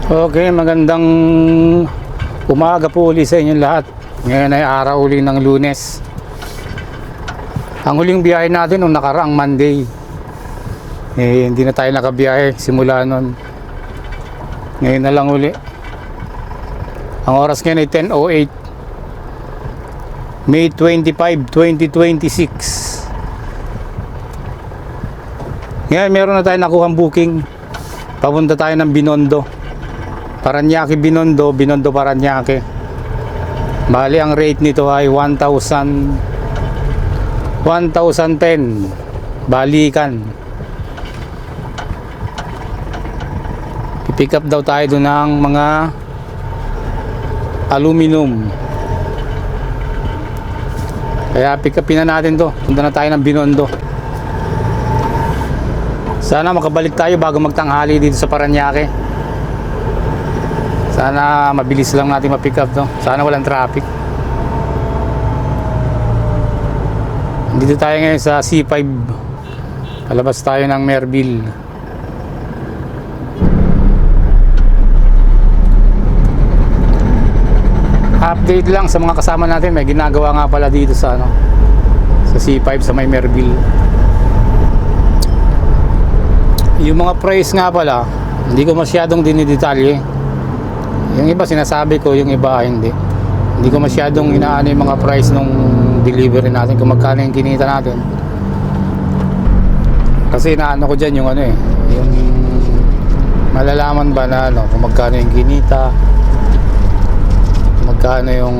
Okay, magandang umaga po ulit sa inyong lahat. Ngayon ay araw uli ng Lunes. Ang huling biyahe natin nung nakaraang Monday, hindi na tayo nakabiyahe simula nun. Ngayon na lang uli. Ang oras ngayon ay 10:08 May 25, 2026. Ngayon meron na tayo nakuhang booking. Papunta tayo ng Binondo, Paranaque, Binondo Paranaque. Bali ang rate nito ay 1,010 balikan. Pick up daw tayo doon ng mga aluminum. Kaya pick upin na natin to. Punta na tayo ng Binondo. Sana makabalik tayo bago magtanghali dito sa Paranaque. Sana mabilis lang natin ma-pick up to. Sana walang traffic. Dito tayo ngayon sa C5. Palabas tayo ng Merville. Update lang sa mga kasama natin. May ginagawa nga pala dito sa sa C5 sa may Merville. Yung mga price nga pala, hindi ko masyadong dinidetalye. Yung iba sinasabi ko, yung iba hindi. Hindi ko masyadong inaano yung mga price nung delivery natin, kung magkano yung kinita natin. Kasi inaano ko dyan yung yung malalaman ba na kung magkano yung kinita, magkano yung,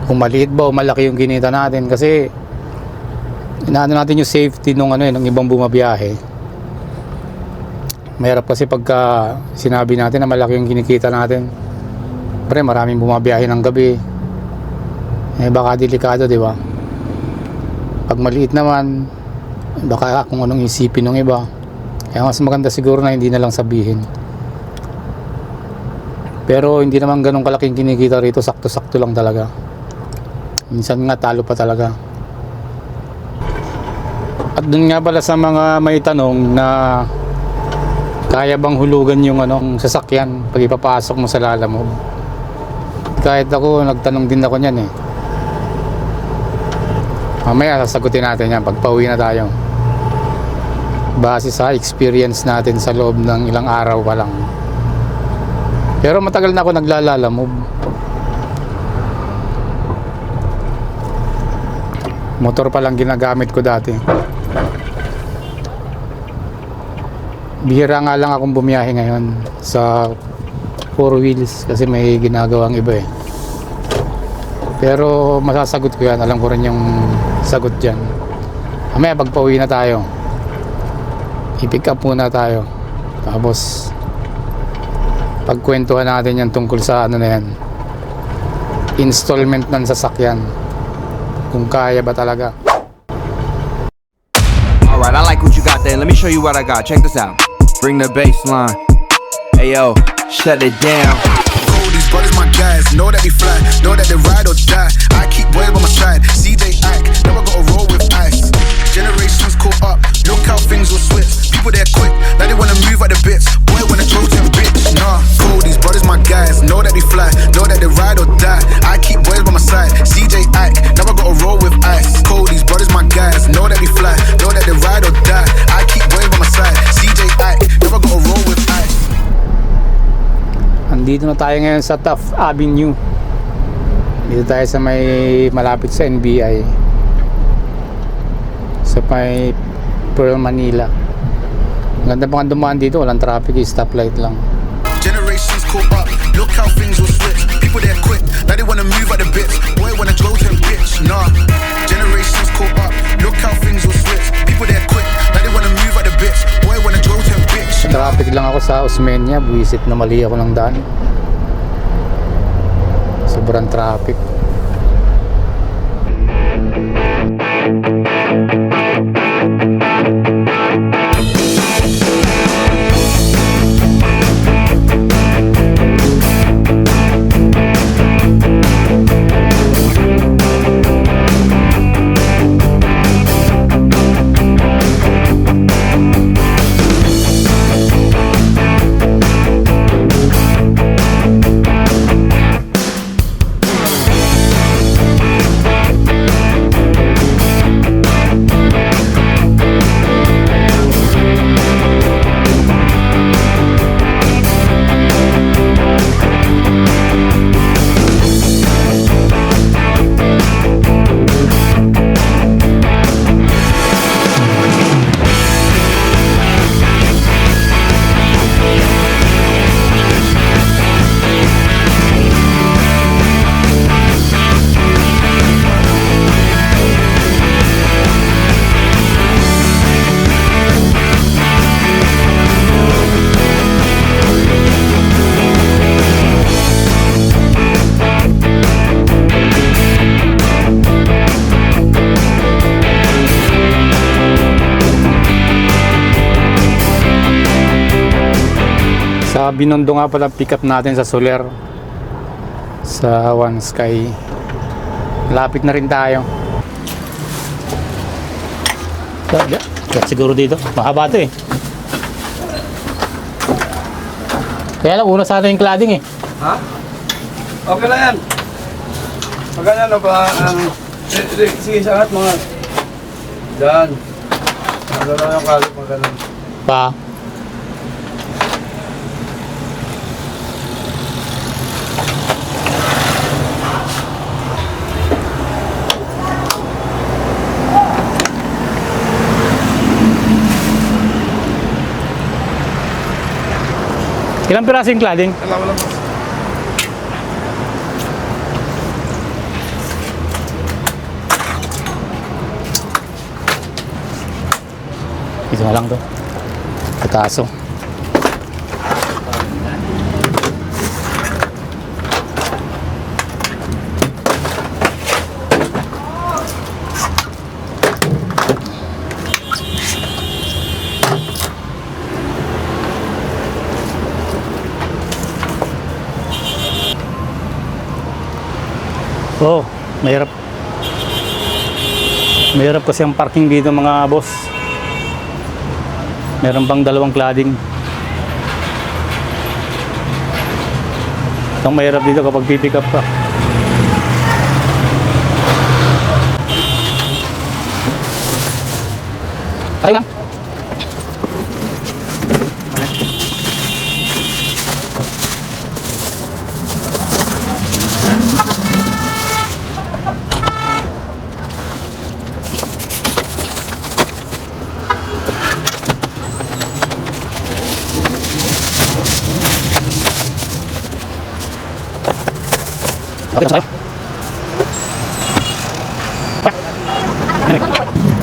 kung maliit ba o malaki yung kinita natin. Kasi inaano natin yung safety nung nung ibang bumabiyahe. Mahirap kasi pagka sinabi natin na malaki yung kinikita natin. Pre, maraming bumabiyahe ng gabi. Baka delikado, di ba? Pag maliit naman, baka kung anong isipin ng iba. Kaya mas maganda siguro na hindi na lang sabihin. Pero hindi naman ganun kalaking kinikita rito, sakto-sakto lang talaga. Minsan nga talo pa talaga. At dun nga pala sa mga may tanong na kaya bang hulugan yung sasakyan pag ipapasok mo sa Lalamove. Kahit ako, nagtanong din ako niyan Mamaya sasagutin natin yan pag pauwi na tayo. Base sa experience natin sa loob ng ilang araw pa lang. Pero matagal na ako nagla-Lalamove. Motor pa lang ginagamit ko dati. Bihira nga lang akong bumiyahe ngayon sa 4 wheels kasi may ginagawang iba Pero masasagot ko yan. Alam ko rin yung sagot dyan. Mamaya pagpauwi na tayo, i-pick up muna tayo. Tapos pagkwentuhan natin yan tungkol sa installment ng sasakyan, kung kaya ba talaga. Alright, I like what you got there. Let me show you what I got. Check this out. Bring the bass line. Hey yo, shut it down. These brothers my guys, know that they fly, know that they ride or die. I keep boys by my side, CJ Ike, never gotta roll with ice. Generations caught up, look how things will switch. People they're quick, now they wanna move at the bits. Boy wanna throw them bitch, nah. Cool, these brothers my guys, know that they fly, know that they ride or die. I keep boys by my side, CJ Ike, never gotta roll with ice. Cool, these brothers my guys, know that they fly, know that they ride or die. I keep boys by my side, CJ Ike, never gotta roll with ice. Andito na tayo ngayon sa Taft Avenue. Dito tayo sa may malapit sa NBI, sa may Pearl, Manila. Ganda pa nga dumaan dito, walang traffic, stoplight lang. Generations caught up, look how things will switch. People they're quick, now they wanna move at the bits. Boy wanna throw them bitch, nah. Generations caught up, look how things will switch. People they're quick, now they wanna move at the bits. Boy wanna throw them bitch. Traffic lang ako sa Osmeña, buwisit na mali ako ng daan. Sobrang traffic. Sa Binondo nga pala pick up natin sa Soler. Sa One Sky. Lapit na rin tayo. Siguro dito. Mahaba ito eh. Kaya lang, una sana yung cladding eh. Ha? Okay lang yan. Maganda na ba? Sige, sangat mga. Diyan. Maganda yung kalit, maganda. Pa. Ilang piraso yung cladding? Wala. Ito na lang to. Pataso. Oh, mahirap. Mahirap kasi ang parking dito mga boss. Meron bang dalawang cladding? Itong mahirap dito kapag pipick up ka. Ay lang.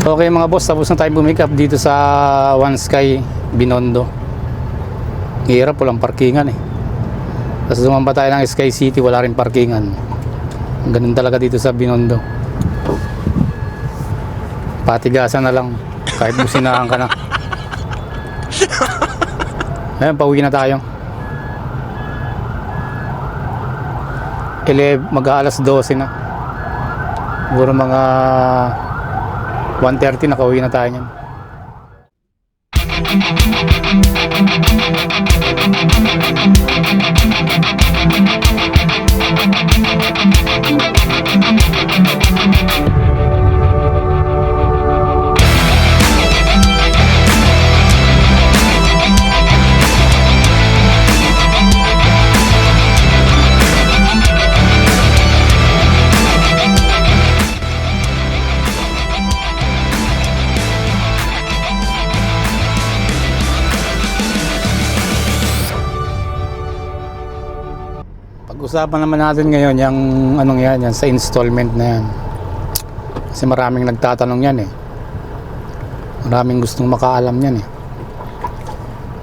Okay mga boss, tapos na tayo bumick up dito sa One Sky Binondo. Hirap, walang parkingan eh. Tapos dumamba tayo ng Sky City, wala rin parkingan. Ganun talaga dito sa Binondo. Patigasan na lang kahit businahan ka na. Ayan, pauwi na tayo. Mag-aalas 12 na. Siguro mga 1:30 nakauwi na tayo niyan. Pag-usapan naman natin ngayon yung anong yan sa installment na yan. Kasi maraming nagtatanong yan eh. Maraming gustong makaalam yan eh.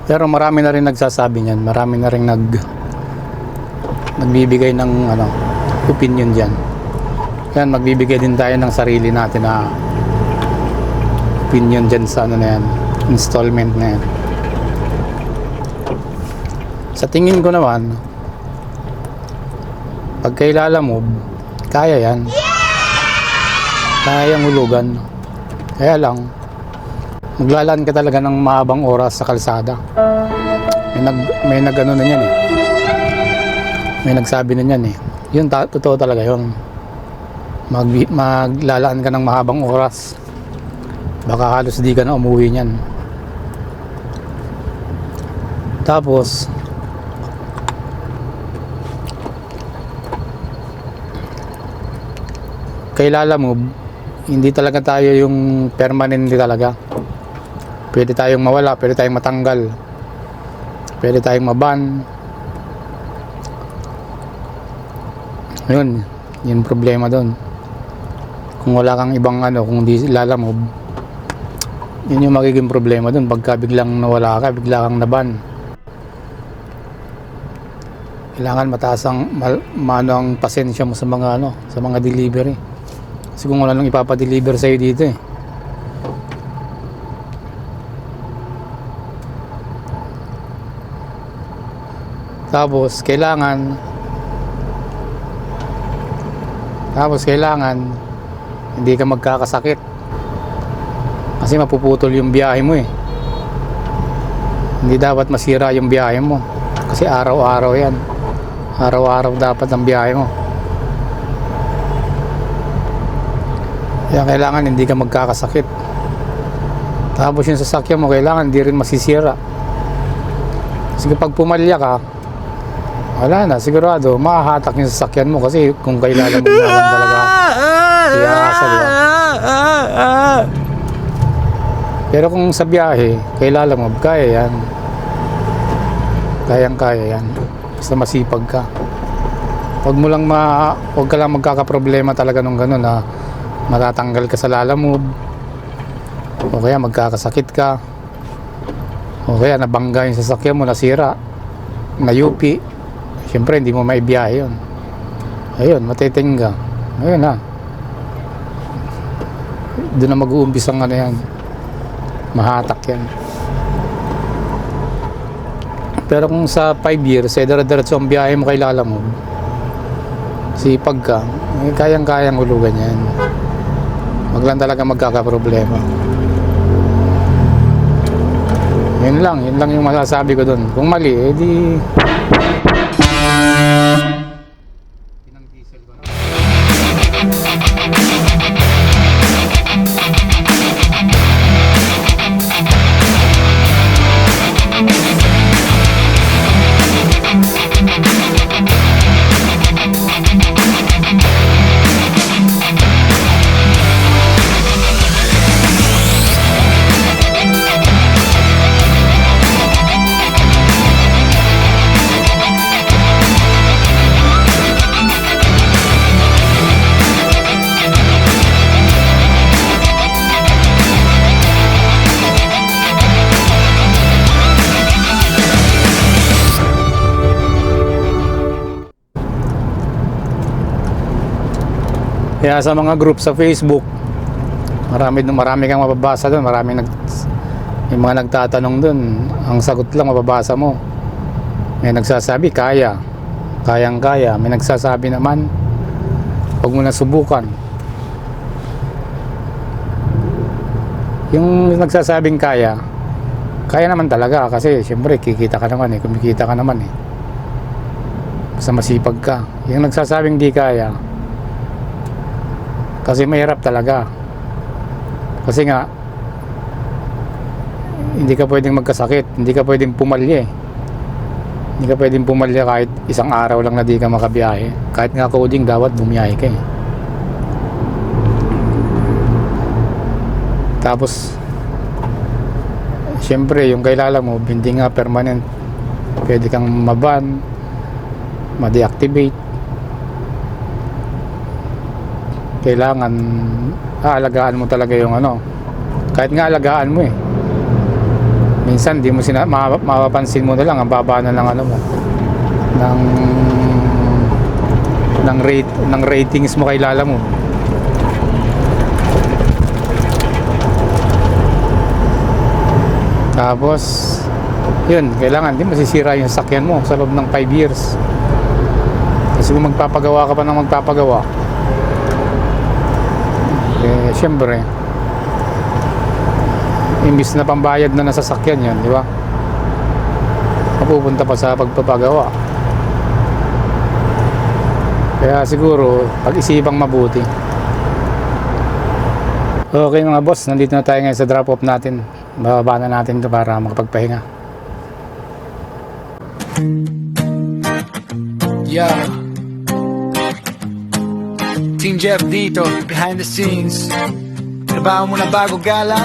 Pero marami na rin nagsasabi niyan, marami na rin nagbibigay ng opinion diyan. Yan, magbibigay din tayo ng sarili natin na opinion diyan sa na yan, installment na yan. Sa tingin ko naman, pag kailala mo, kaya yan. Kaya yung hulugan. Kaya lang, maglalaan ka talaga ng mahabang oras sa kalsada. May nag-ano na yan eh. May nagsabi na yan eh. Yun, totoo talaga yun. Maglalaan ka ng mahabang oras. Baka halos di ka na umuwi niyan. Tapos, kailala mo, hindi talaga tayo yung permanent talaga. Pwede tayong mawala, pwede tayong matanggal, pwede tayong maban. Yun problema doon. Kung wala kang ibang kung di lalamob, yun yung magiging problema doon. Pagka biglang nawala ka, bigla kang naban. Kailangan mataas ang ang pasensya mo sa mga delivery. Kasi kung wala nang ipapadeliver sa'yo dito eh. Tapos kailangan hindi ka magkakasakit. Kasi mapuputol yung biyahe mo eh. Hindi dapat masira yung biyahe mo. Kasi araw-araw yan. Araw-araw dapat ang biyahe mo. Kaya kailangan hindi ka magkakasakit. Tapos yung sasakyan mo kailangan hindi rin masisira. Kasi kapag pumalya ka, wala na, sigurado mahahatak yung sasakyan mo kasi kung kailangan mo na lang talaga iyaasa, diba? Pero kung sa biyahe kailangan mo, kaya yan, kayang-kaya yan, basta masipag ka. Huwag ka lang magkakaproblema talaga nung gano'n na matatanggal ka sa lalamove, o kaya magkakasakit ka, o kaya nabangga yung sasakyan mo, nasira, nayupi. Siyempre hindi mo maibiyahe yun. Ayun, matiting ka. Ayun na, doon na mag-uumpis ang ano yan, mahatak yan. Pero kung sa 5 years dire-diretso ang biyahe mo kay lalamove, sipag ka, kayang-kayang hulugan yan. Wag lang talaga magkakaproblema. Yun lang yung masasabi ko doon. Kung mali, edi pinang diesel ko na. Kaya sa mga group sa Facebook, marami kang mababasa doon, may mga nagtatanong doon, ang sagot lang mababasa mo. May nagsasabi kayang-kaya, may nagsasabi naman huwag mo na subukan. Yung nagsasabing kaya naman talaga kasi syempre kumikita ka naman eh. Basta masipag ka. Yung nagsasabing di kaya, kasi mahirap talaga. Kasi nga hindi ka pwedeng magkasakit, hindi ka pwedeng pumalya eh. Hindi ka pwedeng pumalya kahit isang araw lang na di ka makabiyahe. Kahit nga coding, dapat bumiyahe ka eh. Tapos syempre yung kailala mo hindi nga permanent, pwede kang maban, ma-deactivate. Kailangan aalagaan mo talaga yung ano, kahit nga alagaan mo eh, minsan di mo mapapansin mo na lang ang baba na ng ano mo ng ratings mo kailala mo. Tapos yun, kailangan di masisira yung sakyan mo sa loob ng 5 years. Kasi kung magpapagawa ka pa ng magpapagawa, eh, syempre imbis na pambayad na nasasakyan yun, di ba? Mapupunta pa sa pagpapagawa. Kaya siguro pag-isipang mabuti. Okay mga boss, nandito na tayo ngayon sa drop off natin. Bababa na natin ito para makapagpahinga. Yeah. Team Jeff dito, behind the scenes. Trabaho mo na bago gala?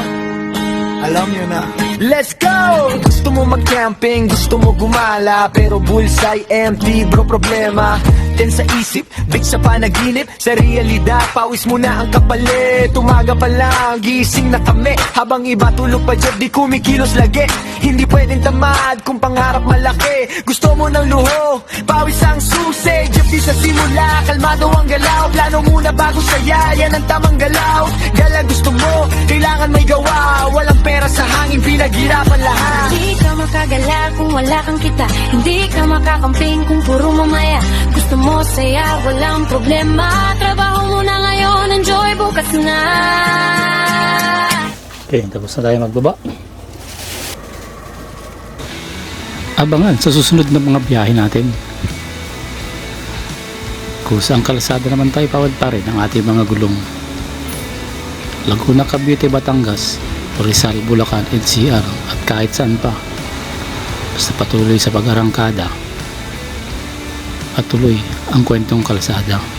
Alam nyo na. Let's go! Gusto mo mag-camping, gusto mo gumala, pero bullseye empty, bro, problema. Ten sa isip, big sa panaginip, sa realidad, pawis mo na ang kapalit. Umaga pa lang, gising na kami, habang iba tulog pa dyan, di kumikilos lagi. Hindi pwedeng tamad, kung pangarap malaki. Gusto mo ng luho, pawis ang susi. Jeff di sa simula, kalmado ang galaw. Plano muna bago saya, yan ang tamang galaw. Gala gusto mo, kailangan may gawa. Walang pera sa hangin, pinaghirapan lahat. Hindi ka makagala kung wala kang kita. Hindi ka makakamping kung puro mamaya. Gusto mo saya, walang problema. Trabaho mo na ngayon, enjoy bukas na. Okay, tapos na tayo magbaba. Abangan sa susunod na mga biyahe natin. Kung saan kalsada naman tayo pawad pa rin ang ating mga gulong. Laguna, Cavite, Batangas, Rizal, Bulacan, NCR at kahit saan pa. Basta patuloy sa pag-arangkada at tuloy ang kwentong kalsada.